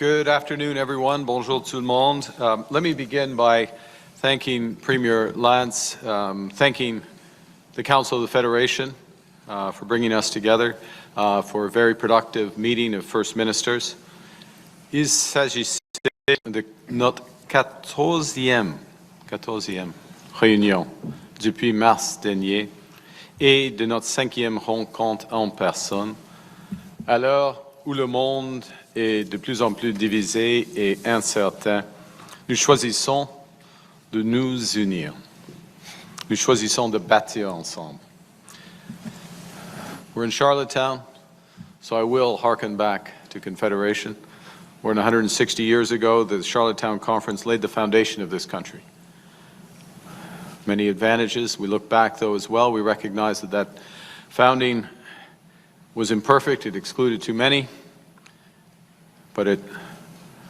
Good afternoon, everyone. Bonjour tout le monde. Let me begin by thanking Premier Lantz, thanking the Council of the Federation for bringing us together for a very productive meeting of First Ministers. Il s'agissait de notre 14e réunion depuis mars dernier et de notre 5e rencontre en personne, à l'heure où le monde est de plus en plus divisé et incertain. Nous choisissons de nous unir. Nous choisissons de bâtir ensemble. We're in Charlottetown, so I will hearken back to Confederation. More than 160 years ago, the Charlottetown Conference laid the foundation of this country. Many advantages. We look back, though, as well. We recognize that founding was imperfect. It excluded too many, but it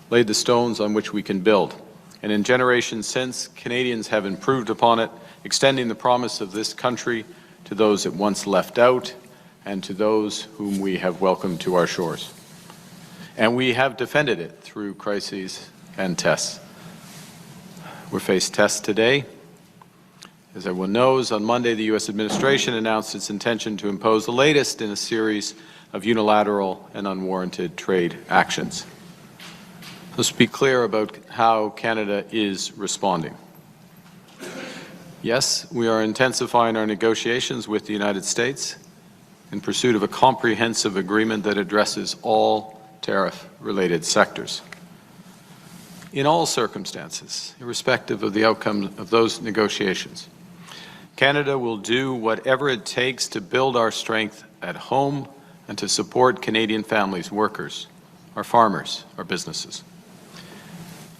laid the stones on which we can build. And in generations since, Canadians have improved upon it, extending the promise of this country to those it once left out and to those whom we have welcomed to our shores. And we have defended it through crises and tests. We're faced tests today. As everyone knows, on Monday, the U.S. administration announced its intention to impose the latest in a series of unilateral and unwarranted trade actions. Let's be clear about how Canada is responding. Yes, we are intensifying our negotiations with the United States in pursuit of a comprehensive agreement that addresses all tariff-related sectors. In all circumstances, irrespective of the outcome of those negotiations, Canada will do whatever it takes to build our strength at home and to support Canadian families, workers, our farmers, our businesses.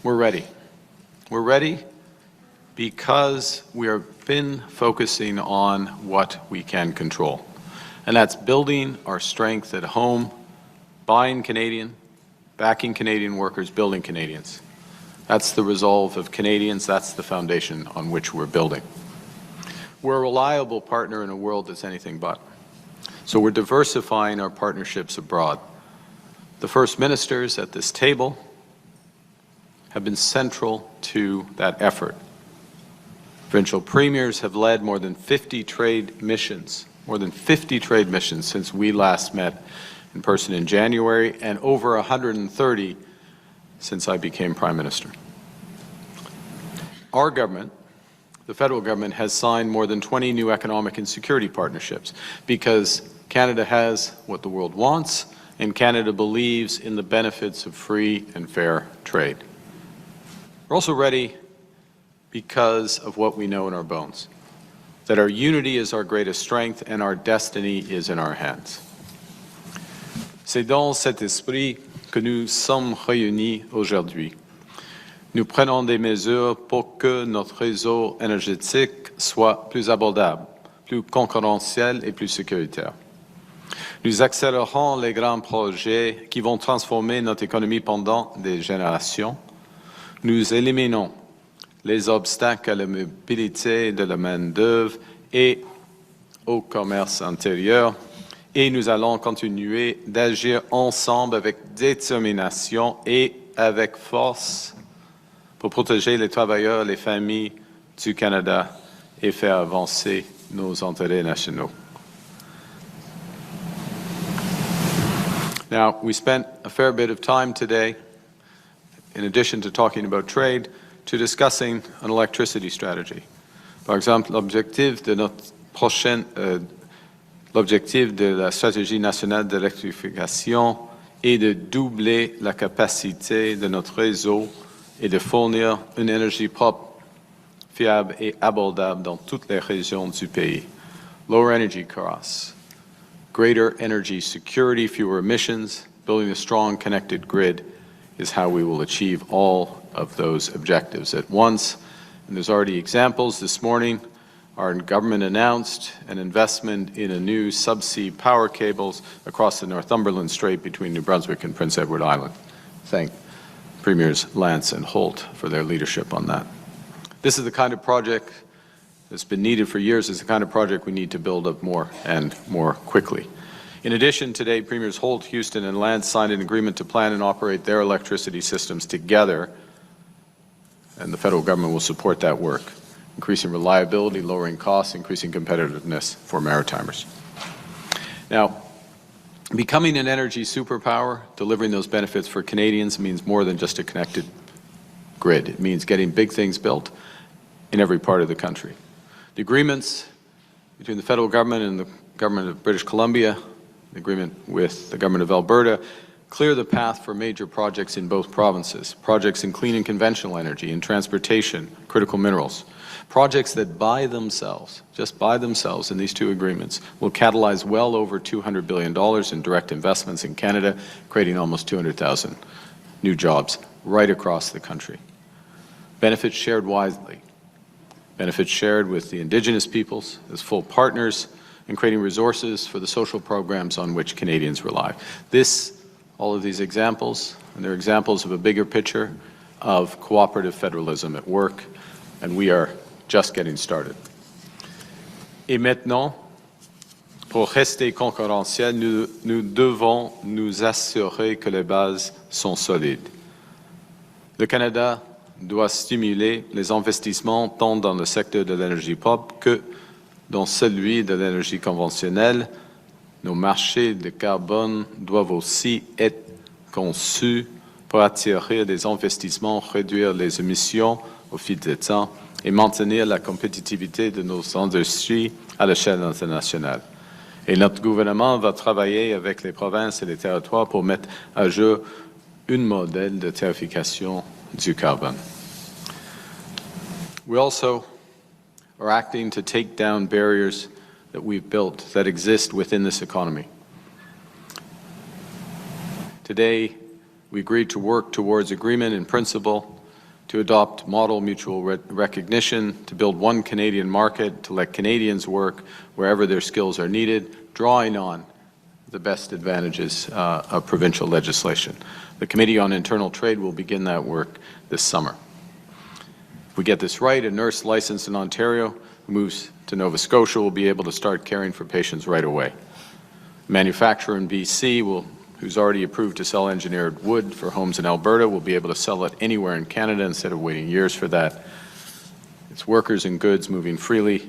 We're ready. We're ready because we have been focusing on what we can control. And that's building our strength at home, buying Canadian, backing Canadian workers, building Canadians. That's the resolve of Canadians. That's the foundation on which we're building. We're a reliable partner in a world that's anything but. So we're diversifying our partnerships abroad. The First Ministers at this table have been central to that effort. Provincial premiers have led more than 50 trade missions since we last met in person in January, and over 130 since I became Prime Minister. Our government, the federal government, has signed more than 20 new economic and security partnerships because Canada has what the world wants, and Canada believes in the benefits of free and fair trade. We're also ready because of what we know in our bones, that our unity is our greatest strength and our destiny is in our hands. C'est dans cet esprit que nous sommes réunis aujourd'hui. Nous prenons des mesures pour que notre réseau énergétique soit plus abordable, plus concurrentiel et plus sécuritaire. Nous accélérons les grands projets qui vont transformer notre économie pendant des générations. Nous éliminons les obstacles à la mobilité de la main-d'œuvre et au commerce intérieur. Et nous allons continuer d'agir ensemble avec détermination et avec force pour protéger les travailleurs, les familles du Canada et faire avancer nos intérêts nationaux. Now, we spent a fair bit of time today, in addition to talking about trade, to discussing an electricity strategy. Par exemple, l'objectif de la stratégie nationale d'électrification est de doubler la capacité de notre réseau et de fournir une énergie propre, fiable et abordable dans toutes les régions du pays. Lower energy costs, greater energy security, fewer emissions, building a strong connected grid is how we will achieve all of those objectives at once. And there's already examples. This morning, our government announced an investment in a new subsea power cables across the Northumberland Strait between New Brunswick and Prince Edward Island. Thank Premiers Lantz and Holt for their leadership on that. This is the kind of project that's been needed for years. It's the kind of project we need to build up more and more quickly. In addition, today, Premiers Holt, Houston, and Lantz signed an agreement to plan and operate their electricity systems together, and the federal government will support that work, increasing reliability, lowering costs, increasing competitiveness for maritimers. Now, becoming an energy superpower, delivering those benefits for Canadians means more than just a connected grid. It means getting big things built in every part of the country. The agreements between the federal government and the government of British Columbia, the agreement with the government of Alberta, clear the path for major projects in both provinces, projects in clean and conventional energy, in transportation, critical minerals, projects that by themselves, just by themselves in these two agreements, will catalyze well over $200 billion in direct investments in Canada, creating almost 200,000 new jobs right across the country. Benefits shared wisely, benefits shared with the Indigenous peoples as full partners, and creating resources for the social programs on which Canadians rely. All of these examples, and they're examples of a bigger picture of cooperative federalism at work, and we are just getting started. Et maintenant, pour rester concurrentiel, nous devons nous assurer que les bases sont solides. Le Canada doit stimuler les investissements tant dans le secteur de l'énergie propre que dans celui de l'énergie conventionnelle. Nos marchés de carbone doivent aussi être conçus pour attirer des investissements, réduire les émissions au fil du temps et maintenir la compétitivité de nos industries à l'échelle internationale. Et notre gouvernement va travailler avec les provinces et les territoires pour mettre à jour un modèle de tarification du carbone. We also are acting to take down barriers that we've built that exist within this economy. Today, we agreed to work towards agreement in principle, to adopt model mutual recognition, to build one Canadian market, to let Canadians work wherever their skills are needed, drawing on the best advantages of provincial legislation. The Committee on Internal Trade will begin that work this summer. If we get this right, a nurse licensed in Ontario who moves to Nova Scotia will be able to start caring for patients right away. A manufacturer in BC who's already approved to sell engineered wood for homes in Alberta will be able to sell it anywhere in Canada instead of waiting years for that. It's workers and goods moving freely,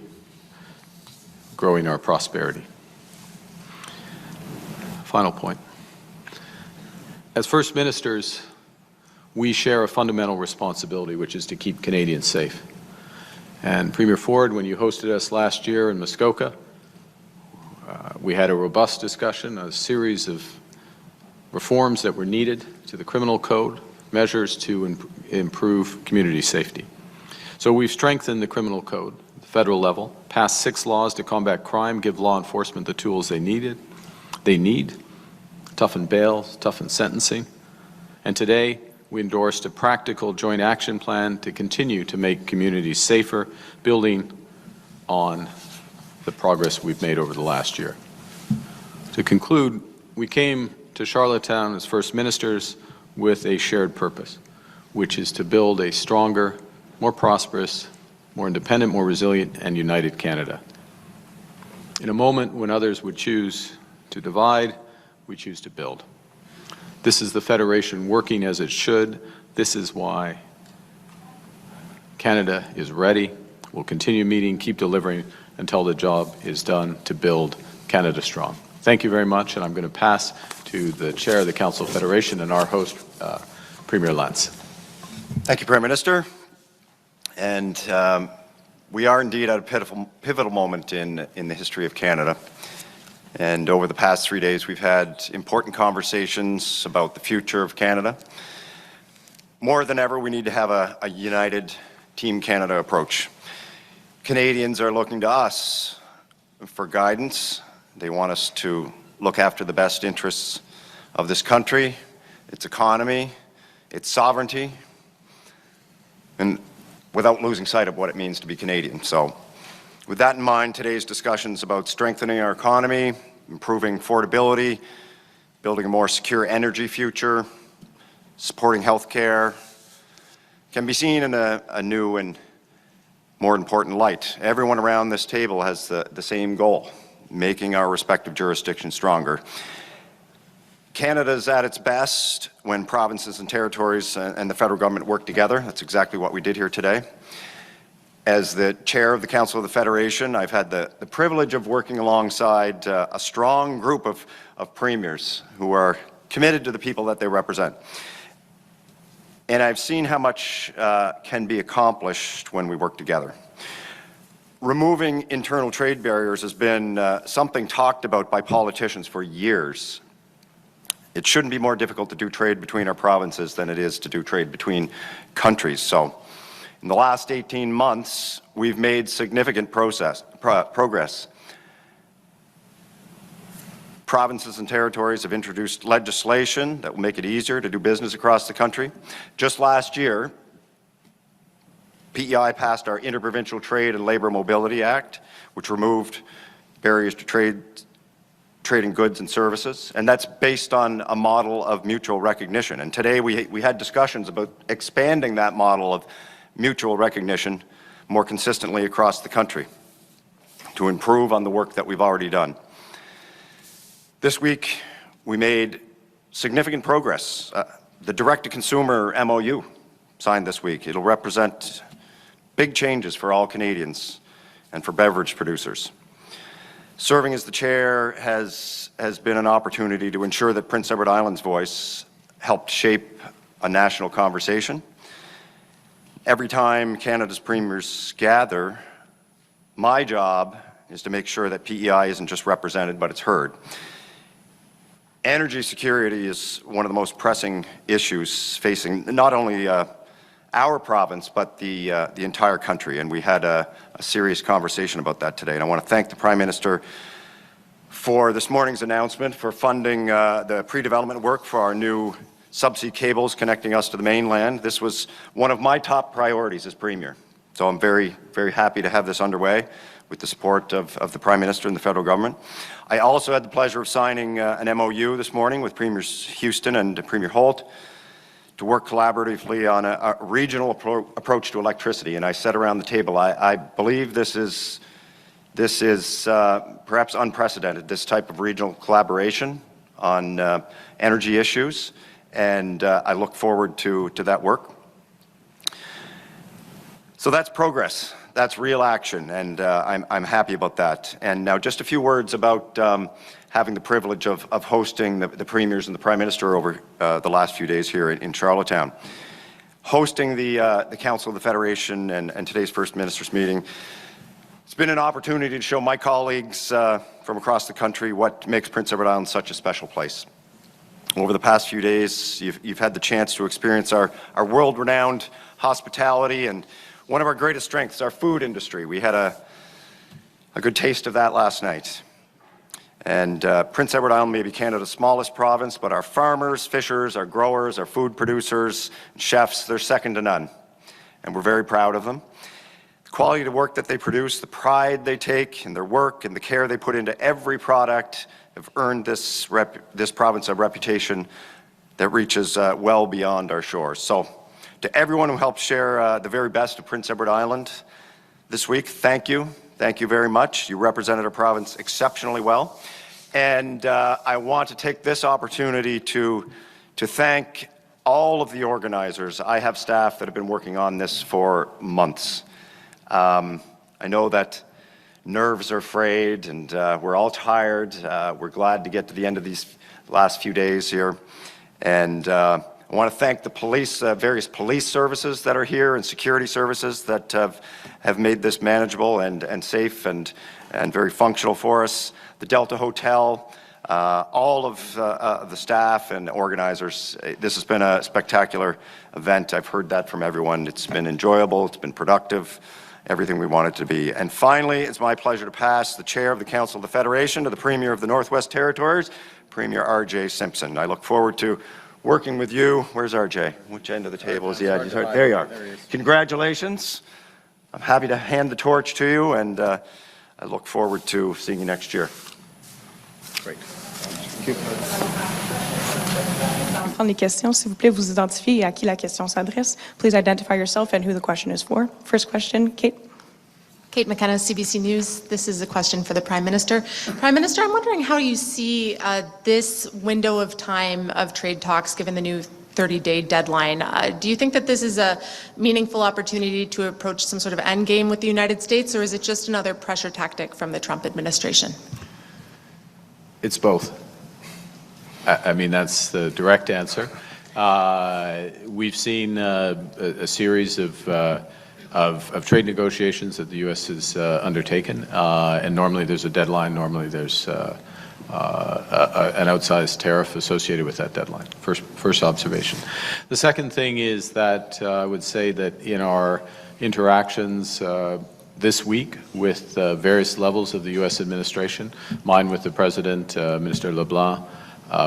growing our prosperity. Final point. As First Ministers, we share a fundamental responsibility, which is to keep Canadians safe. And Premier Ford, when you hosted us last year in Muskoka, we had a robust discussion, a series of reforms that were needed to the criminal code, measures to improve community safety. So we've strengthened the criminal code at the federal level, passed 6 laws to combat crime, give law enforcement the tools they need, toughen bails, toughen sentencing. And today, we endorsed a practical joint action plan to continue to make communities safer, building on the progress we've made over the last year. To conclude, we came to Charlottetown as First Ministers with a shared purpose, which is to build a stronger, more prosperous, more independent, more resilient, and united Canada. In a moment when others would choose to divide, we choose to build. This is the Federation working as it should. This is why Canada is ready. We'll continue meeting, keep delivering until the job is done to build Canada strong. Thank you very much, and I'm going to pass to the Chair of the Council of Federation and our host, Premier Lantz. Thank you, Prime Minister. And we are indeed at a pivotal moment in the history of Canada. And over the past 3 days, we've had important conversations about the future of Canada. More than ever, we need to have a united Team Canada approach. Canadians are looking to us for guidance. They want us to look after the best interests of this country, its economy, its sovereignty, and without losing sight of what it means to be Canadian. So, with that in mind, today's discussions about strengthening our economy, improving affordability, building a more secure energy future, supporting health care, can be seen in a new and more important light. Everyone around this table has the same goal. making our respective jurisdictions stronger. Canada is at its best when provinces and territories and the federal government work together. That's exactly what we did here today. As the chair of the Council of the Federation, I've had the privilege of working alongside a strong group of premiers who are committed to the people that they represent. And I've seen how much can be accomplished when we work together. Removing internal trade barriers has been something talked about by politicians for years. It shouldn't be more difficult to do trade between our provinces than it is to do trade between countries. So, in the last 18 months, we've made significant progress. Provinces and territories have introduced legislation that will make it easier to do business across the country. Just last year, P.E.I. passed our Interprovincial Trade and Labour Mobility Act, which removed barriers to trading goods and services, and that's based on a model of mutual recognition. And today we had discussions about expanding that model of mutual recognition more consistently across the country to improve on the work that we've already done. This week, we made significant progress. The direct-to-consumer MOU signed this week. It'll represent big changes for all Canadians and for beverage producers. Serving as the chair has been an opportunity to ensure that Prince Edward Island's voice helped shape a national conversation. Every time Canada's premiers gather, my job is to make sure that P.E.I. isn't just represented, but it's heard. Energy security is one of the most pressing issues facing not only our province, but the entire country. And we had a serious conversation about that today. And I want to thank the Prime Minister for this morning's announcement for funding the pre-development work for our new subsea cables connecting us to the mainland. This was one of my top priorities as Premier. So I'm very, very happy to have this underway with the support of the Prime Minister and the federal government. I also had the pleasure of signing an MOU this morning with Premiers Houston and Premier Holt to work collaboratively on a regional approach to electricity. And I said around the table, I believe this is perhaps unprecedented, this type of regional collaboration on energy issues. And I look forward to that work. So that's progress. That's real action, and I'm happy about that. And now just a few words about having the privilege of hosting the premiers and the Prime Minister over the last few days here in Charlottetown. Hosting the Council of the Federation and today's First Ministers meeting, it's been an opportunity to show my colleagues from across the country what makes Prince Edward Island such a special place. Over the past few days, you've had the chance to experience our world-renowned hospitality, and one of our greatest strengths, our food industry. We had a good taste of that last night. And Prince Edward Island may be Canada's smallest province, but our farmers, fishers, our growers, our food producers, chefs, they're second to none. And we're very proud of them. The quality of the work that they produce, the pride they take in their work, and the care they put into every product have earned this province a reputation that reaches well beyond our shores. So, to everyone who helped share the very best of Prince Edward Island this week, thank you. Thank you very much. You represented our province exceptionally well. And I want to take this opportunity to thank all of the organizers. I have staff that have been working on this for months. I know that nerves are frayed and we're all tired. We're glad to get to the end of these last few days here. And I want to thank the police, various police services that are here and security services that have made this manageable and safe and very functional for us. The Delta Hotel, all of the staff and organizers. This has been a spectacular event. I've heard that from everyone. It's been enjoyable. It's been productive. Everything we want it to be. And finally, it's my pleasure to pass the chair of the Council of the Federation to the Premier of the Northwest Territories, Premier R.J. Simpson. I look forward to working with you. Where's R.J.? Which end of the table is he at? There you are. Congratulations. I'm happy to hand the torch to you, and I look forward to seeing you next year. Great. Thank you. Prendre les questions, s'il vous plaît, vous identifiez à qui la question s'adresse. Please identify yourself and who the question is for. First question, Kate. Kate McKenna, CBC News. This is a question for the Prime Minister. Prime Minister, I'm wondering how you see this window of time of trade talks given the new 30-day deadline. Do you think that this is a meaningful opportunity to approach some sort of end game with the United States, or is it just another pressure tactic from the Trump administration? It's both. I mean, that's the direct answer. We've seen a series of trade negotiations that the U.S. has undertaken, and normally there's a deadline. Normally there's an outsized tariff associated with that deadline. First observation. The second thing is that I would say that in our interactions this week with various levels of the U.S. administration, mine with the President, Minister LeBlanc,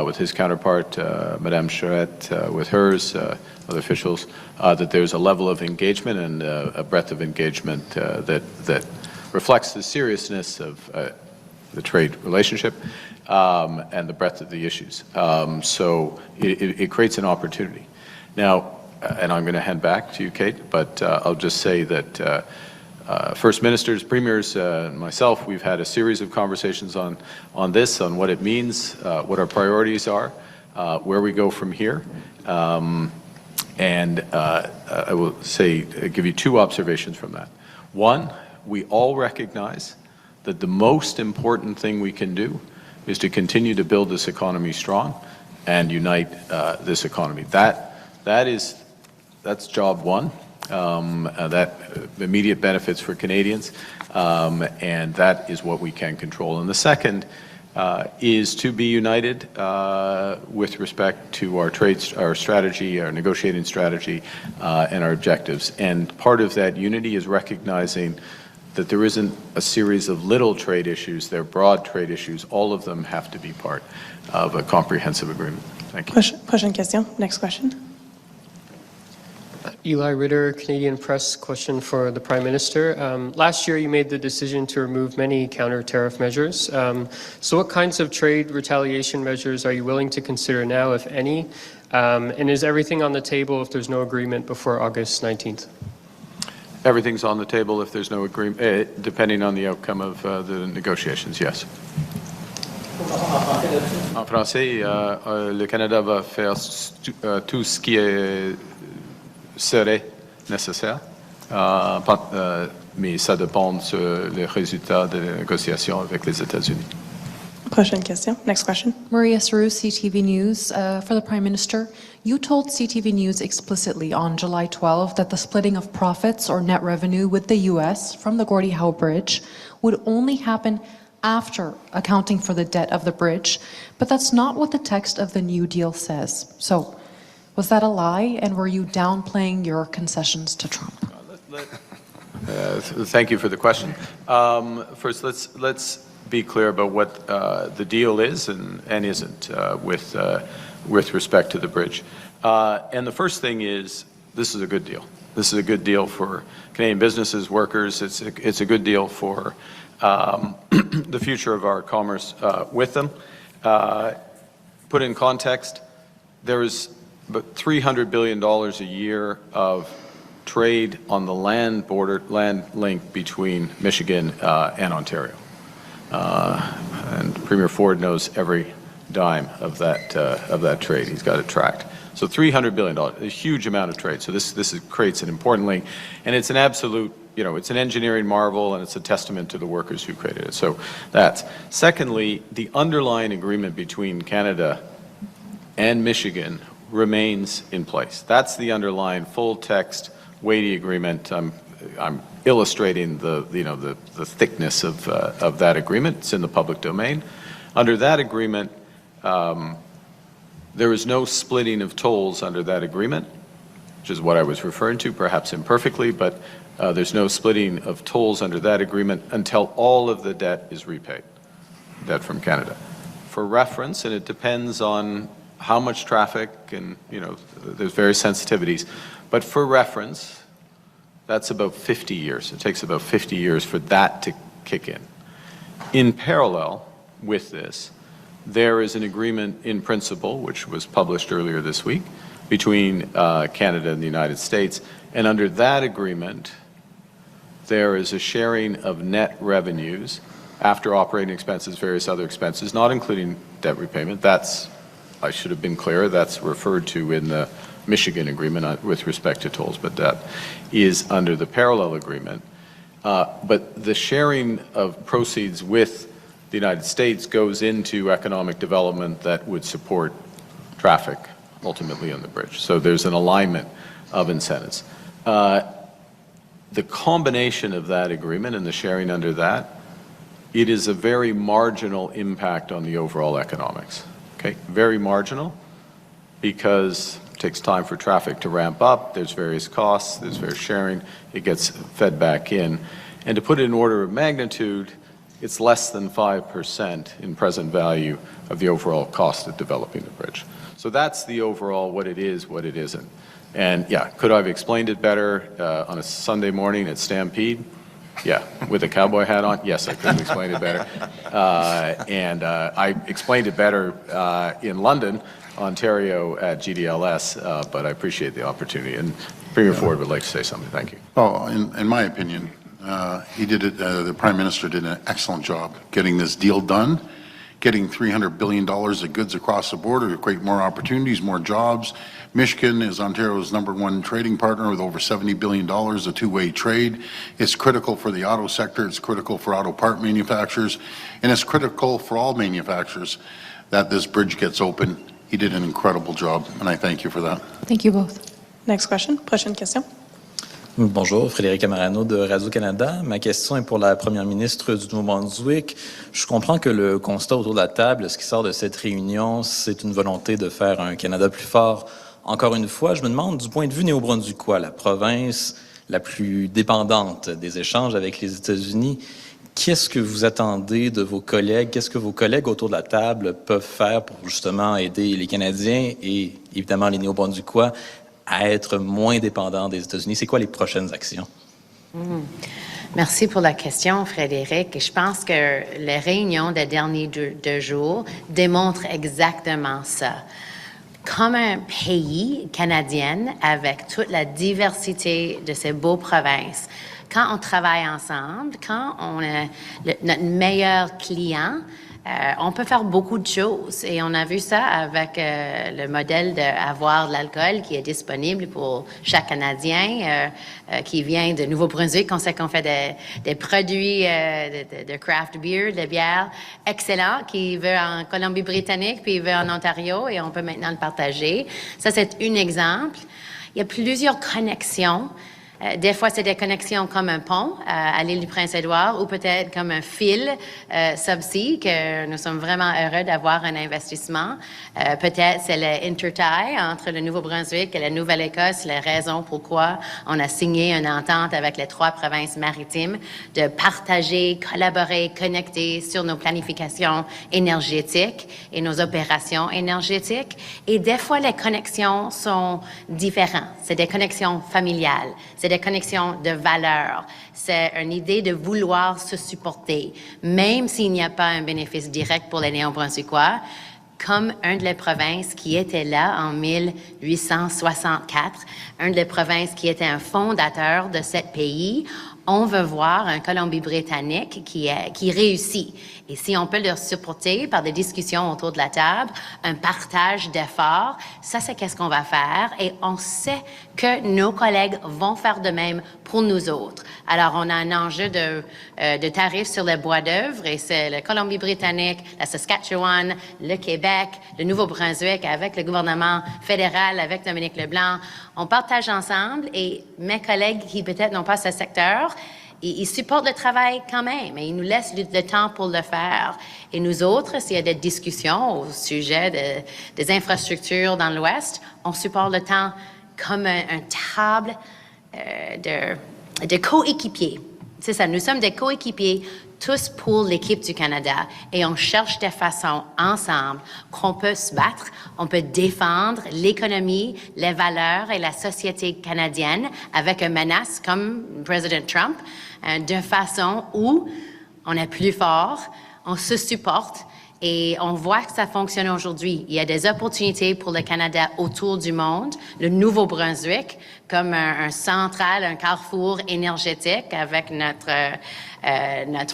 with his counterpart, Madame Charette, with hers, other officials, that there's a level of engagement and a breadth of engagement that reflects the seriousness of the trade relationship and the breadth of the issues. So it creates an opportunity. Now, and I'm going to hand back to you, Kate, but I'll just say that First Ministers, Premiers, and myself, we've had a series of conversations on this, on what it means, what our priorities are, where we go from here. And I will say, give you two observations from that. One, we all recognize that the most important thing we can do is to continue to build this economy strong and unite this economy. That's job one. That immediate benefits for Canadians, and that is what we can control. And the second is to be united with respect to our strategy, our negotiating strategy, and our objectives. And part of that unity is recognizing that there isn't a series of little trade issues, they're broad trade issues. All of them have to be part of a comprehensive agreement. Thank you. Prochaine question. Next question. Eli Ritter, Canadian Press, question for the Prime Minister. Last year you made the decision to remove many counter-tariff measures. So what kinds of trade retaliation measures are you willing to consider now, if any? And is everything on the table if there's no agreement before August 19th? Everything's on the table if there's no agreement, depending on the outcome of the negotiations, yes. En français, le Canada va faire tout ce qui serait nécessaire, mais ça dépend sur les résultats des négociations avec les États-Unis. Prochaine question. Next question. Maria Saru, CTV News. For the Prime Minister, you told CTV News explicitly on July 12 that the splitting of profits or net revenue with the U.S. from the Gordie Howe Bridge would only happen after accounting for the debt of the bridge, but that's not what the text of the New Deal says. So, was that a lie, and were you downplaying your concessions to Trump? Thank you for the question. First, let's be clear about what the deal is and isn't with respect to the bridge. And the first thing is, this is a good deal. This is a good deal for Canadian businesses, workers. It's a good deal for the future of our commerce with them. Put in context, there is about $300 billion a year of trade on the land link between Michigan and Ontario. And Premier Ford knows every dime of that trade. He's got it tracked. So $300 billion, a huge amount of trade. So this creates an important link, and it's an absolute, it's an engineering marvel, and it's a testament to the workers who created it. So that's. Secondly, the underlying agreement between Canada and Michigan remains in place. That's the underlying full text, weighty agreement. I'm illustrating the thickness of that agreement. It's in the public domain. Under that agreement, there is no splitting of tolls under that agreement, which is what I was referring to, perhaps imperfectly, but there's no splitting of tolls under that agreement until all of the debt is repaid, debt from Canada. For reference, and it depends on how much traffic and, there's various sensitivities, but for reference, that's about 50 years. It takes about 50 years for that to kick in. In parallel with this, there is an agreement in principle, which was published earlier this week, between Canada and the United States. And under that agreement, there is a sharing of net revenues after operating expenses, various other expenses, not including debt repayment. That's, I should have been clearer, that's referred to in the Michigan agreement with respect to tolls, but that is under the parallel agreement. But the sharing of proceeds with the United States goes into economic development that would support traffic ultimately on the bridge. So there's an alignment of incentives. The combination of that agreement and the sharing under that, it is a very marginal impact on the overall economics. Okay, very marginal, because it takes time for traffic to ramp up, there's various costs, there's various sharing, it gets fed back in. And to put it in order of magnitude, it's less than 5% in present value of the overall cost of developing the bridge. So that's the overall what it is, what it isn't. And yeah, could I have explained it better on a Sunday morning at Stampede? Yeah, with a cowboy hat on? Yes, I could have explained it better. I explained it better in London, Ontario at GDLS, but I appreciate the opportunity. And Premier Ford would like to say something. Thank you. Oh, in my opinion, the Prime Minister did an excellent job getting this deal done, getting $300 billion of goods across the border to create more opportunities, more jobs. Michigan is Ontario's #1 trading partner with over $70 billion of two-way trade. It's critical for the auto sector, it's critical for auto part manufacturers, and it's critical for all manufacturers that this bridge gets open. He did an incredible job, and I thank you for that. Thank you both. Next question. Prochaine question. Bonjour, Frédéric Amarano de Radio-Canada. Ma question est pour la première ministre du Nouveau-Brunswick. Je comprends que le constat autour de la table, ce qui sort de cette réunion, c'est une volonté de faire un Canada plus fort. Encore une fois, je me demande, du point de vue néo-brunswickois, la province la plus dépendante des échanges avec les États-Unis, qu'est-ce que vous attendez de vos collègues? Qu'est-ce que vos collègues autour de la table peuvent faire pour justement aider les Canadiens et évidemment les néo-brunswickois à être moins dépendants des États-Unis? C'est quoi les prochaines actions? Merci pour la question, Frédéric. Je pense que les réunions des derniers deux jours démontrent exactement ça. Comme un pays canadien avec toute la diversité de ces beaux provinces, quand on travaille ensemble, quand on est notre meilleur client, on peut faire beaucoup de choses. Et on a vu ça avec le modèle d'avoir de l'alcool qui est disponible pour chaque Canadien qui vient de Nouveau-Brunswick. On sait qu'on fait des produits de craft beer, de bière excellents, qui veut en Colombie-Britannique, puis il veut en Ontario, et on peut maintenant le partager. Ça, c'est un exemple. Il y a plusieurs connexions. Des fois, c'est des connexions comme un pont à l'île du Prince-Édouard ou peut-être comme un fil subsea que nous sommes vraiment heureux d'avoir un investissement. Peut-être c'est l'intertie entre le Nouveau-Brunswick et la Nouvelle-Écosse, la raison pourquoi on a signé une entente avec les 3 provinces maritimes de partager, collaborer, connecter sur nos planifications énergétiques et nos opérations énergétiques. Et des fois, les connexions sont différentes. C'est des connexions familiales. C'est des connexions de valeurs. C'est une idée de vouloir se supporter, même s'il n'y a pas un bénéfice direct pour les Néo-Brunswickois, comme une des provinces qui était là en 1864, une des provinces qui était un fondateur de ce pays. On veut voir un Colombie-Britannique qui réussit. Et si on peut le supporter par des discussions autour de la table, un partage d'efforts, ça, c'est qu'est-ce qu'on va faire. Et on sait que nos collègues vont faire de même pour nous autres. Alors, on a un enjeu de tarifs sur les bois d'œuvre, et c'est la Colombie-Britannique, la Saskatchewan, le Québec, le Nouveau-Brunswick, avec le gouvernement fédéral, avec Dominique Leblanc. On partage ensemble, et mes collègues qui peut-être n'ont pas ce secteur, ils supportent le travail quand même, et ils nous laissent le temps pour le faire. Et nous autres, s'il y a des discussions au sujet des infrastructures dans l'Ouest, on supporte le temps comme un table de coéquipiers. C'est ça, nous sommes des coéquipiers, tous pour l'équipe du Canada, et on cherche des façons ensemble qu'on peut se battre, on peut défendre l'économie, les valeurs et la société canadienne avec une menace comme le président Trump, de façon où on est plus fort, on se supporte Et on voit que ça fonctionne aujourd'hui. Il y a des opportunités pour le Canada autour du monde. Le Nouveau-Brunswick, comme un central, un carrefour énergétique avec notre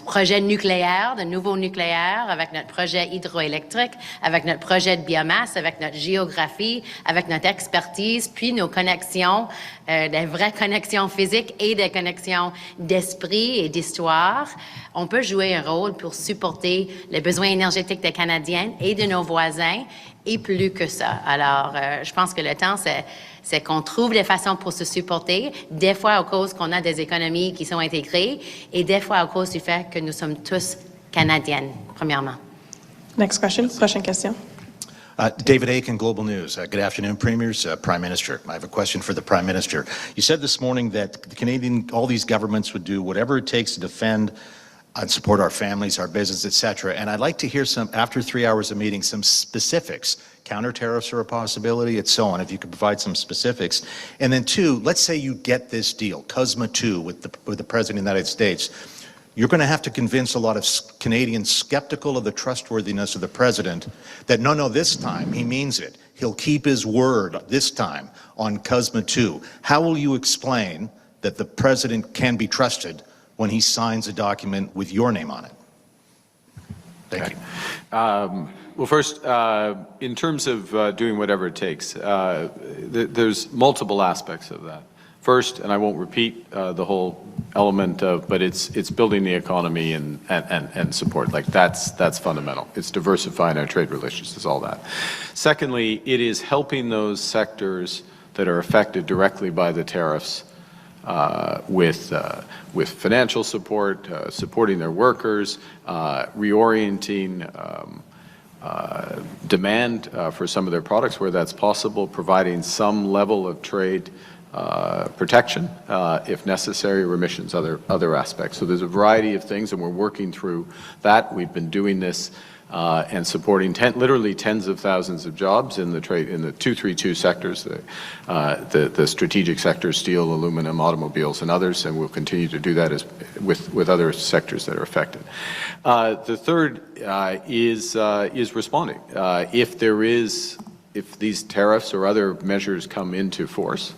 projet nucléaire, de nouveau nucléaire, avec notre projet hydroélectrique, avec notre projet de biomasse, avec notre géographie, avec notre expertise, puis nos connexions, des vraies connexions physiques et des connexions d'esprit et d'histoire. On peut jouer un rôle pour supporter les besoins énergétiques des Canadiens et de nos voisins, et plus que ça. Alors, je pense que le temps, c'est qu'on trouve des façons pour se supporter, des fois à cause qu'on a des économies qui sont intégrées, et des fois à cause du fait que nous sommes tous Canadiennes, premièrement. Next question. Prochaine question. David Aiken, Global News. Good afternoon, Premiers, Prime Minister. I have a question for the Prime Minister. You said this morning that all these governments would do whatever it takes to defend and support our families, our business, et cetera. And I'd like to hear after 3 hours of meeting, some specifics. Counter tariffs are a possibility, and so on, if you could provide some specifics. And then two, let's say you get this deal, CUSMA 2 with the President of the United States. You're going to have to convince a lot of Canadians skeptical of the trustworthiness of the President that no, this time he means it. He'll keep his word this time on CUSMA 2. How will you explain that the President can be trusted when he signs a document with your name on it? Thank you. Well, first, in terms of doing whatever it takes, there's multiple aspects of that. First, and I won't repeat the whole element of, but it's building the economy and support. Like that's fundamental. It's diversifying our trade relations. It's all that. Secondly, it is helping those sectors that are affected directly by the tariffs with financial support, supporting their workers, reorienting demand for some of their products where that's possible, providing some level of trade protection, if necessary, remissions, other aspects. So there's a variety of things, and we're working through that. We've been doing this and supporting literally tens of thousands of jobs in the 232 sectors, the strategic sectors, steel, aluminum, automobiles, and others, and we'll continue to do that with other sectors that are affected. The third is responding. If these tariffs or other measures come into force,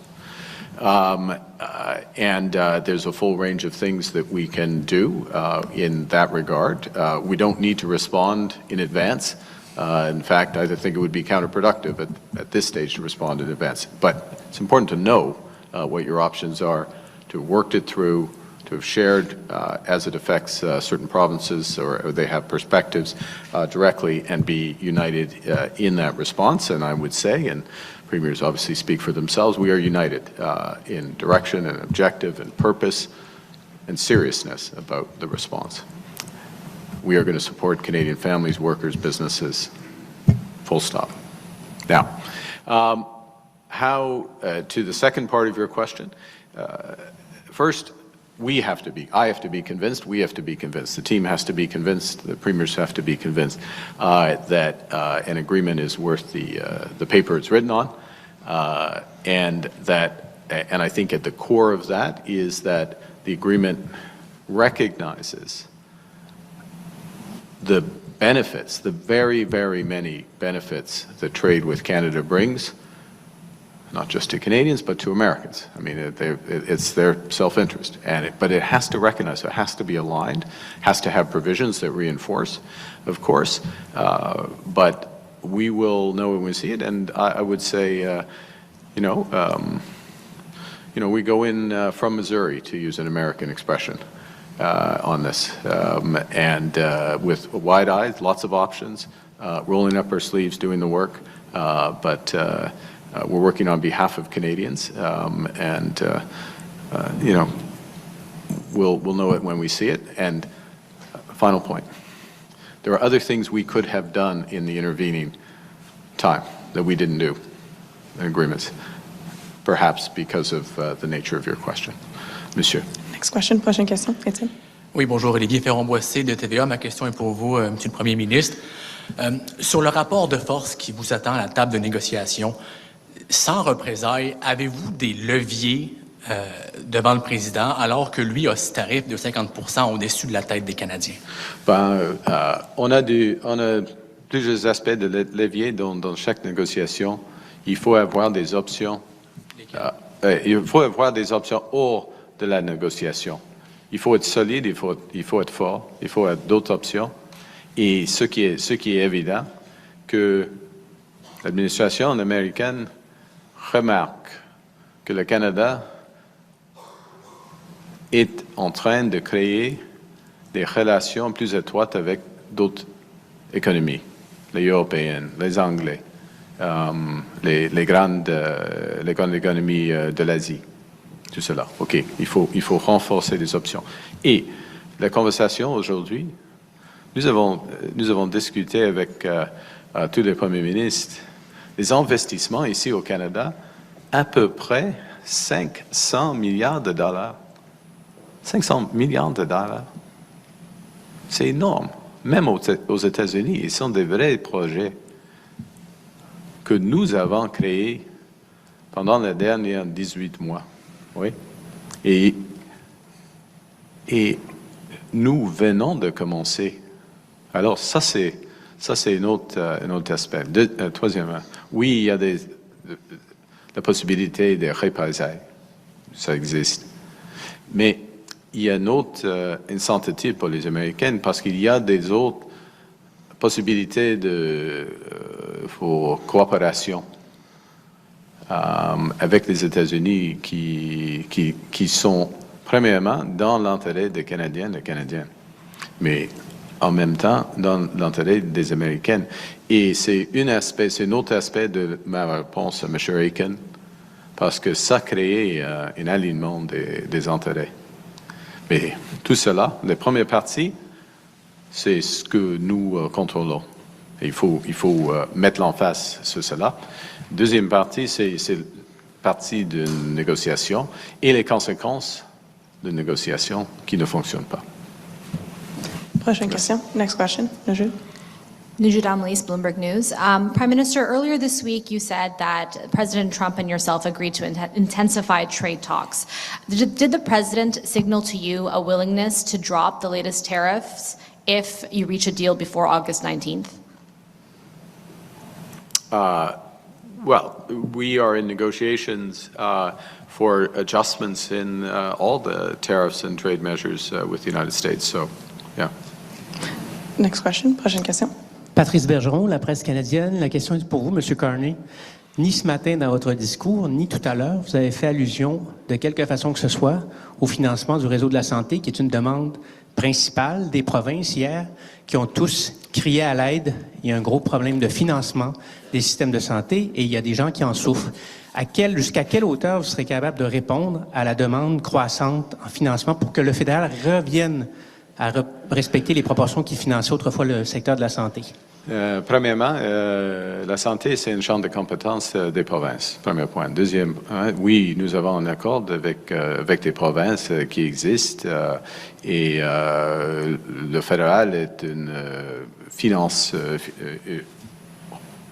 there's a full range of things that we can do in that regard. We don't need to respond in advance. In fact, I think it would be counterproductive at this stage to respond in advance. But it's important to know what your options are, to have worked it through, to have shared as it affects certain provinces or they have perspectives directly, and be united in that response. And I would say, and Premiers obviously speak for themselves, we are united in direction and objective and purpose and seriousness about the response. We are going to support Canadian families, workers, businesses, full stop. Now, to the second part of your question, first, I have to be convinced, we have to be convinced, the team has to be convinced, the Premiers have to be convinced that an agreement is worth the paper it's written on, and I think at the core of that is that the agreement recognizes the benefits, the very, very many benefits that trade with Canada brings, not just to Canadians, but to Americans. I mean, it's their self-interest. But it has to recognize, it has to be aligned, has to have provisions that reinforce, of course. But we will know when we see it. And I would say, we go in from Missouri, to use an American expression, on this. With wide eyes, lots of options, rolling up our sleeves, doing the work. We're working on behalf of Canadians, we'll know it when we see it. And final point, there are other things we could have done in the intervening time that we didn't do in agreements, perhaps because of the nature of your question. Monsieur. Next question. Prochaine question. Étienne. Oui, bonjour, Olivier Ferron-Boissé de TVA. Ma question est pour vous, Monsieur le Premier ministre. Sur le rapport de force qui vous attend à la table de négociation, sans représailles, avez-vous des leviers devant le président alors que lui a ce tarif de 50% au-dessus de la tête des Canadiens? On a plusieurs aspects de levier dans chaque négociation. Il faut avoir des options. Il faut avoir des options hors de la négociation. Il faut être solide, il faut être fort, il faut avoir d'autres options. Et ce qui est évident, que l'administration américaine remarque que le Canada est en train de créer des relations plus étroites avec d'autres économies, les européennes, les anglais, les grandes économies de l'Asie. Tout cela. OK, il faut renforcer les options. Et la conversation aujourd'hui, nous avons discuté avec tous les premiers ministres des investissements ici au Canada, à peu près 500 milliards de dollars. 500 milliards de dollars. C'est énorme. Même aux États-Unis, ils sont des vrais projets que nous avons créés pendant les derniers 18 mois. Oui. Et nous venons de commencer. Alors, ça, c'est un autre aspect. Troisièmement, oui, il y a la possibilité de représailles. Ça existe. Mais il y a une autre incentive pour les Américains parce qu'il y a des autres possibilités pour coopération avec les États-Unis qui sont premièrement dans l'intérêt des Canadiens et des Canadiennes, mais en même temps dans l'intérêt des Américains. Et c'est un autre aspect de ma réponse à M. Aiken, parce que ça crée un alignement des intérêts. Mais tout cela, la première partie, c'est ce que nous contrôlons. Et il faut mettre l'emphase sur cela. Deuxième partie, c'est partie de négociation et les conséquences de négociation qui ne fonctionnent pas. Prochaine question. Next question. Najud. Najud Amlis, Bloomberg News. Prime Minister, earlier this week you said that President Trump and yourself agreed to intensify trade talks. Did the President signal to you a willingness to drop the latest tariffs if you reach a deal before August 19th? Well, we are in negotiations for adjustments in all the tariffs and trade measures with the United States. So, yeah. Next question. Prochaine question. Patrice Bergeron, La Presse canadienne. La question est pour vous, M. Carney. Ni ce matin dans votre discours, ni tout à l'heure, vous avez fait allusion, de quelque façon que ce soit, au financement du réseau de la santé, qui est une demande principale des provinces hier, qui ont tous crié à l'aide. Il y a un gros problème de financement des systèmes de santé et il y a des gens qui en souffrent. Jusqu'à quelle hauteur vous serez capable de répondre à la demande croissante en financement pour que le fédéral revienne à respecter les proportions qui finançaient autrefois le secteur de la santé? Premièrement, la santé, c'est une chambre de compétences des provinces. Premier point. Deuxième, oui, nous avons un accord avec les provinces qui existent et le fédéral est une finance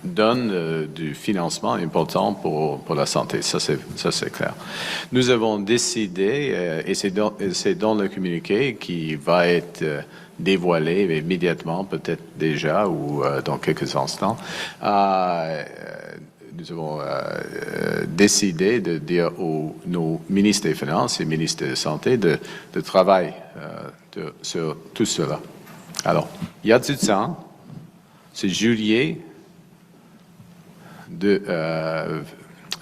donne du financement important pour la santé. Ça, c'est clair. Nous avons décidé, et c'est dans le communiqué qui va être dévoilé immédiatement, peut-être déjà ou dans quelques instants, nous avons décidé de dire nos ministres des Finances et ministres de la Santé de travailler sur tout cela. Alors, il y a du temps, c'est juillet de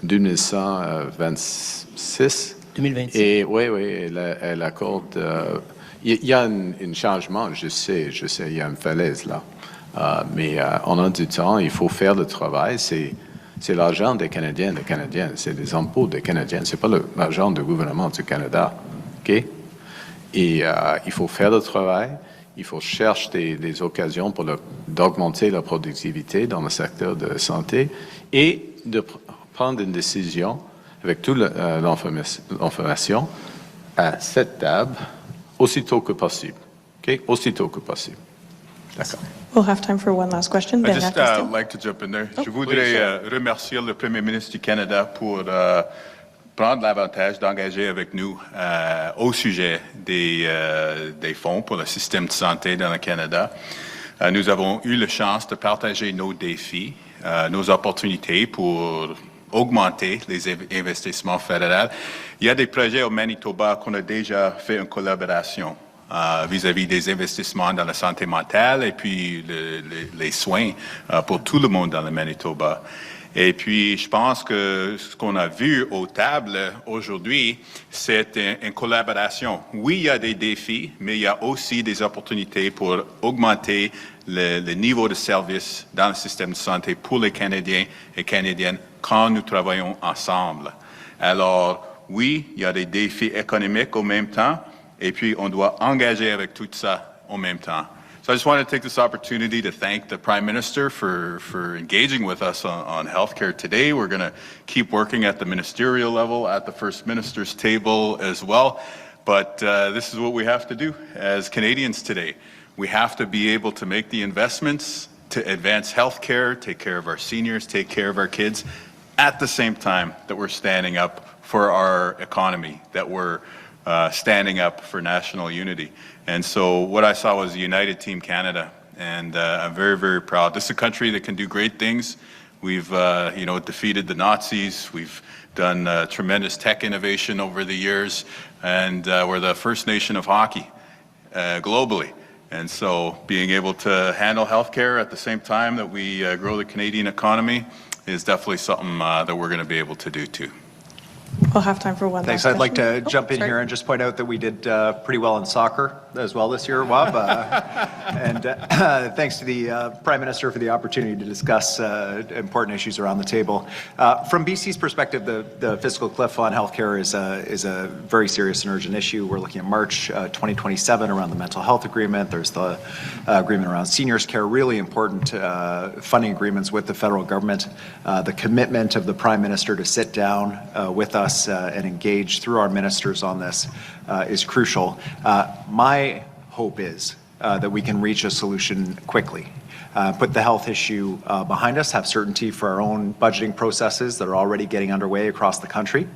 2026. 2026. Et oui, elle accorde. Il y a un changement, je sais, il y a une falaise là. Mais on a du temps, il faut faire le travail. C'est l'argent des Canadiens, des Canadiennes, c'est les impôts des Canadiens, c'est pas l'argent du gouvernement du Canada. OK? Et il faut faire le travail. Il faut chercher des occasions pour d'augmenter la productivité dans le secteur de la santé et de prendre une décision avec toute l'information à cette table aussitôt que possible. OK? Aussitôt que possible. D'accord. We'll have time for one last question. I'd Dernière just question. like to jump in there. Je voudrais remercier le Premier ministre du Canada pour prendre l'avantage d'engager avec nous au sujet des fonds pour le système de santé dans le Canada. Nous avons eu la chance de partager nos défis, nos opportunités pour augmenter les investissements fédéraux. Il y a des projets au Manitoba qu'on a déjà fait une collaboration vis-à-vis des investissements dans la santé mentale et puis les soins pour tout le monde dans le Manitoba. Et puis, je pense que ce qu'on a vu aux tables aujourd'hui, c'est une collaboration. Oui, il y a des défis, mais il y a aussi des opportunités pour augmenter le niveau de service dans le système de santé pour les Canadiens et Canadiennes quand nous travaillons ensemble. Alors, oui, il y a des défis économiques au même temps, et puis on doit engager avec tout ça en même temps. So I just want to take this opportunity to thank the Prime Minister for engaging with us on healthcare today. We're going to keep working at the ministerial level, at the First Minister's table as well. But this is what we have to do as Canadians today. We have to be able to make the investments to advance healthcare, take care of our seniors, take care of our kids, at the same time that we're standing up for our economy, that we're standing up for national unity. And so what I saw was a united Team Canada, and I'm very, very proud. This is a country that can do great things. We've, defeated the Nazis. We've done tremendous tech innovation over the years, and we're the first nation of hockey globally. And so being able to handle healthcare at the same time that we grow the Canadian economy is definitely something that we're going to be able to do too. We'll have time for one Thanks. last I'd like question. to jump in sorry. here and just point out that we did pretty well in soccer as well this year, Wab. And thanks to the Prime Minister for the opportunity to discuss important issues around the table. From BC's perspective, the fiscal cliff on healthcare is a very serious and urgent issue. We're looking at March 2027 around the mental health agreement. There's the agreement around seniors care, really important funding agreements with the federal government. The commitment of the Prime Minister to sit down with us and engage through our ministers on this is crucial. My hope is that we can reach a solution quickly. Put the health issue behind us, have certainty for our own budgeting processes that are already getting underway across the country,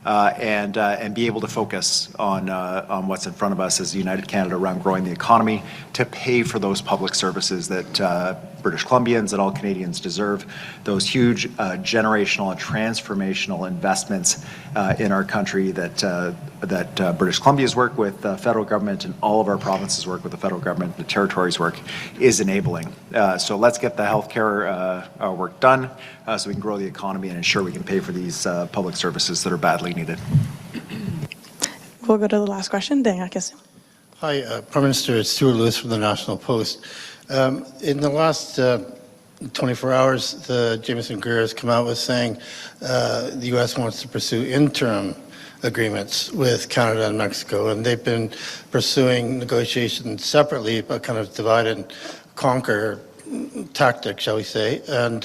and be able to focus on what's in front of us as a United Canada around growing the economy to pay for those public services that British Columbians and all Canadians deserve, those huge generational and transformational investments in our country that British Columbia's work with the federal government and all of our provinces work with the federal government, the territories work is enabling. So let's get the healthcare work done so we can grow the economy and ensure we can pay for these public services that are badly needed. We'll go to the last question. Daniel Kissim. Hi, Prime Minister. It's Stuart Lewis from the National Post. In the last 24 hours, the Jameson Greer has come out with saying the U.S. wants to pursue interim agreements with Canada and Mexico, and they've been pursuing negotiations separately, but kind of divide and conquer tactic, shall we say. And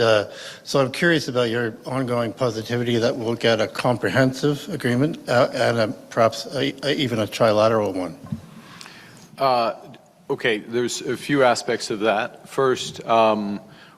so I'm curious about your ongoing positivity that we'll get a comprehensive agreement and perhaps even a trilateral one. Okay, there's a few aspects of that. First,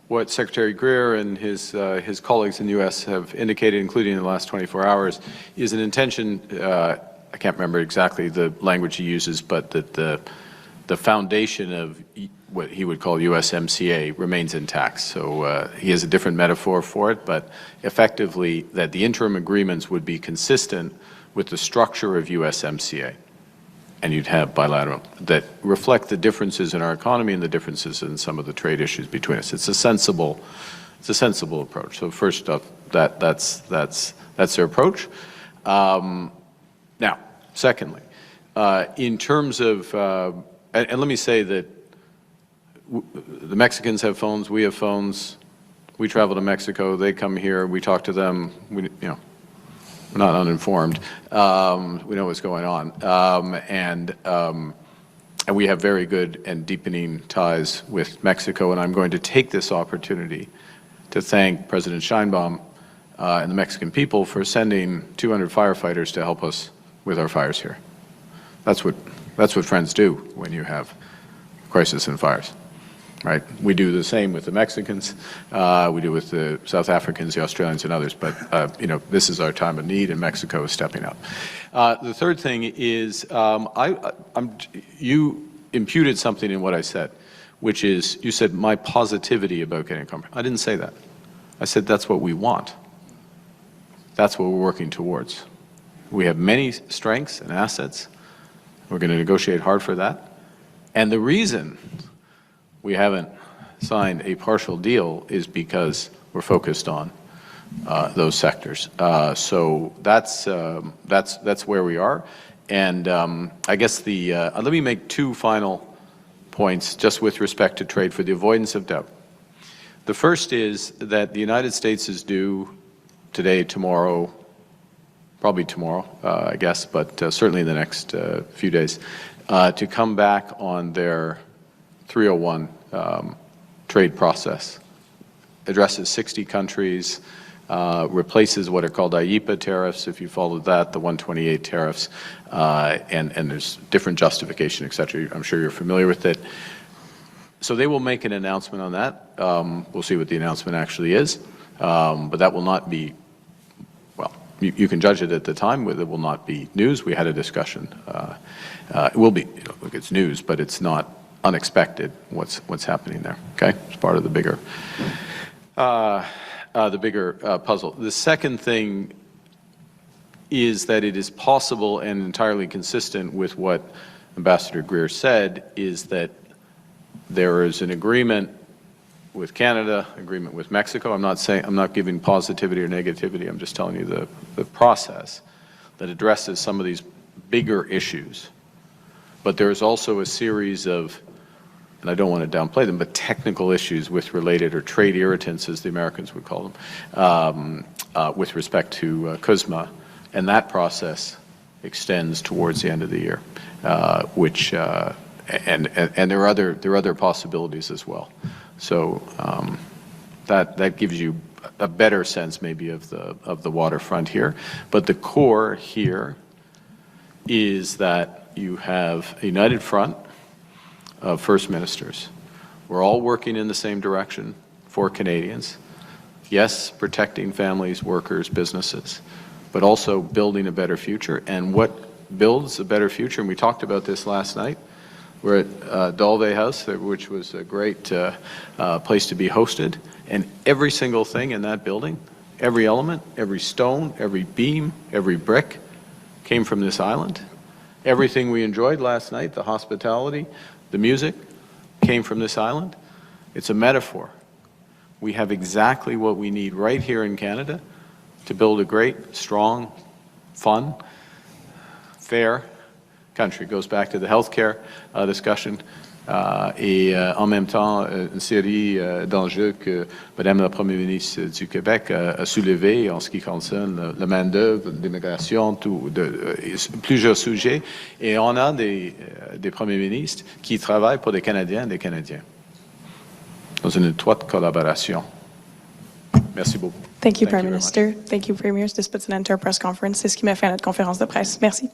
what Secretary Greer and his colleagues in the U.S. have indicated, including in the last 24 hours, is an intention, I can't remember exactly the language he uses, but that the foundation of what he would call USMCA remains intact. So he has a different metaphor for it, but effectively that the interim agreements would be consistent with the structure of USMCA. And you'd have bilateral that reflect the differences in our economy and the differences in some of the trade issues between us. It's a sensible approach. So first off, that's their approach. Now, secondly, in terms of, and let me say that the Mexicans have phones, we have phones. We travel to Mexico, they come here, we talk to them. We're not uninformed. We know what's going on. And we have very good and deepening ties with Mexico. And I'm going to take this opportunity to thank President Sheinbaum and the Mexican people for sending 200 firefighters to help us with our fires here. That's what friends do when you have crisis and fires. Right? We do the same with the Mexicans, we do with the South Africans, the Australians, and others, but this is our time of need, and Mexico is stepping up. The third thing is, you imputed something in what I said. which is, you said, my positivity about getting a compromise. I didn't say that. I said that's what we want. That's what we're working towards. We have many strengths and assets. We're going to negotiate hard for that. And the reason we haven't signed a partial deal is because we're focused on those sectors. So that's where we are. And I guess let me make two final points just with respect to trade for the avoidance of doubt. The first is that the United States is due today, tomorrow, probably tomorrow, I guess, but certainly in the next few days, to come back on their 301 trade process. Addresses 60 countries, replaces what are called IEEPA tariffs, if you follow that, the 128 tariffs, and there's different justification, et cetera. I'm sure you're familiar with it. So they will make an announcement on that. We'll see what the announcement actually is, but that will not be, well, you can judge it at the time, it will not be news. We had a discussion. It will be, look, it's news, but it's not unexpected what's happening there, okay? It's part of the bigger puzzle. The second thing is that it is possible and entirely consistent with what Ambassador Greer said, is that there is an agreement with Canada, agreement with Mexico. I'm not giving positivity or negativity. I'm just telling you the process that addresses some of these bigger issues. But there is also a series of, and I don't want to downplay them, but technical issues with related, or trade irritants, as the Americans would call them, with respect to CUSMA, and that process extends towards the end of the year, which and there are other possibilities as well. So that gives you a better sense maybe of the waterfront here. But the core here is that you have a united front of First Ministers. We're all working in the same direction for Canadians. Yes, protecting families, workers, businesses, but also building a better future. And what builds a better future, and we talked about this last night, we're at Dolve House, which was a great place to be hosted, and every single thing in that building, every element, every stone, every beam, every brick came from this island. Everything we enjoyed last night, the hospitality, the music, came from this island. It's a metaphor. We have exactly what we need right here in Canada to build a great, strong, fun, fair country. It goes back to the healthcare discussion et en même temps une série d'enjeux que Madame la Première ministre du Québec a soulevé en ce qui concerne la main-d'œuvre, l'immigration, plusieurs sujets. Et on a des premiers ministres qui travaillent pour des Canadiens et des Canadiens dans une étroite collaboration. Merci beaucoup. Thank you, Prime Minister. Thank you, Premiers. This puts an end to our press conference. C'est ce qui m'a fait à notre conférence de presse. Merci.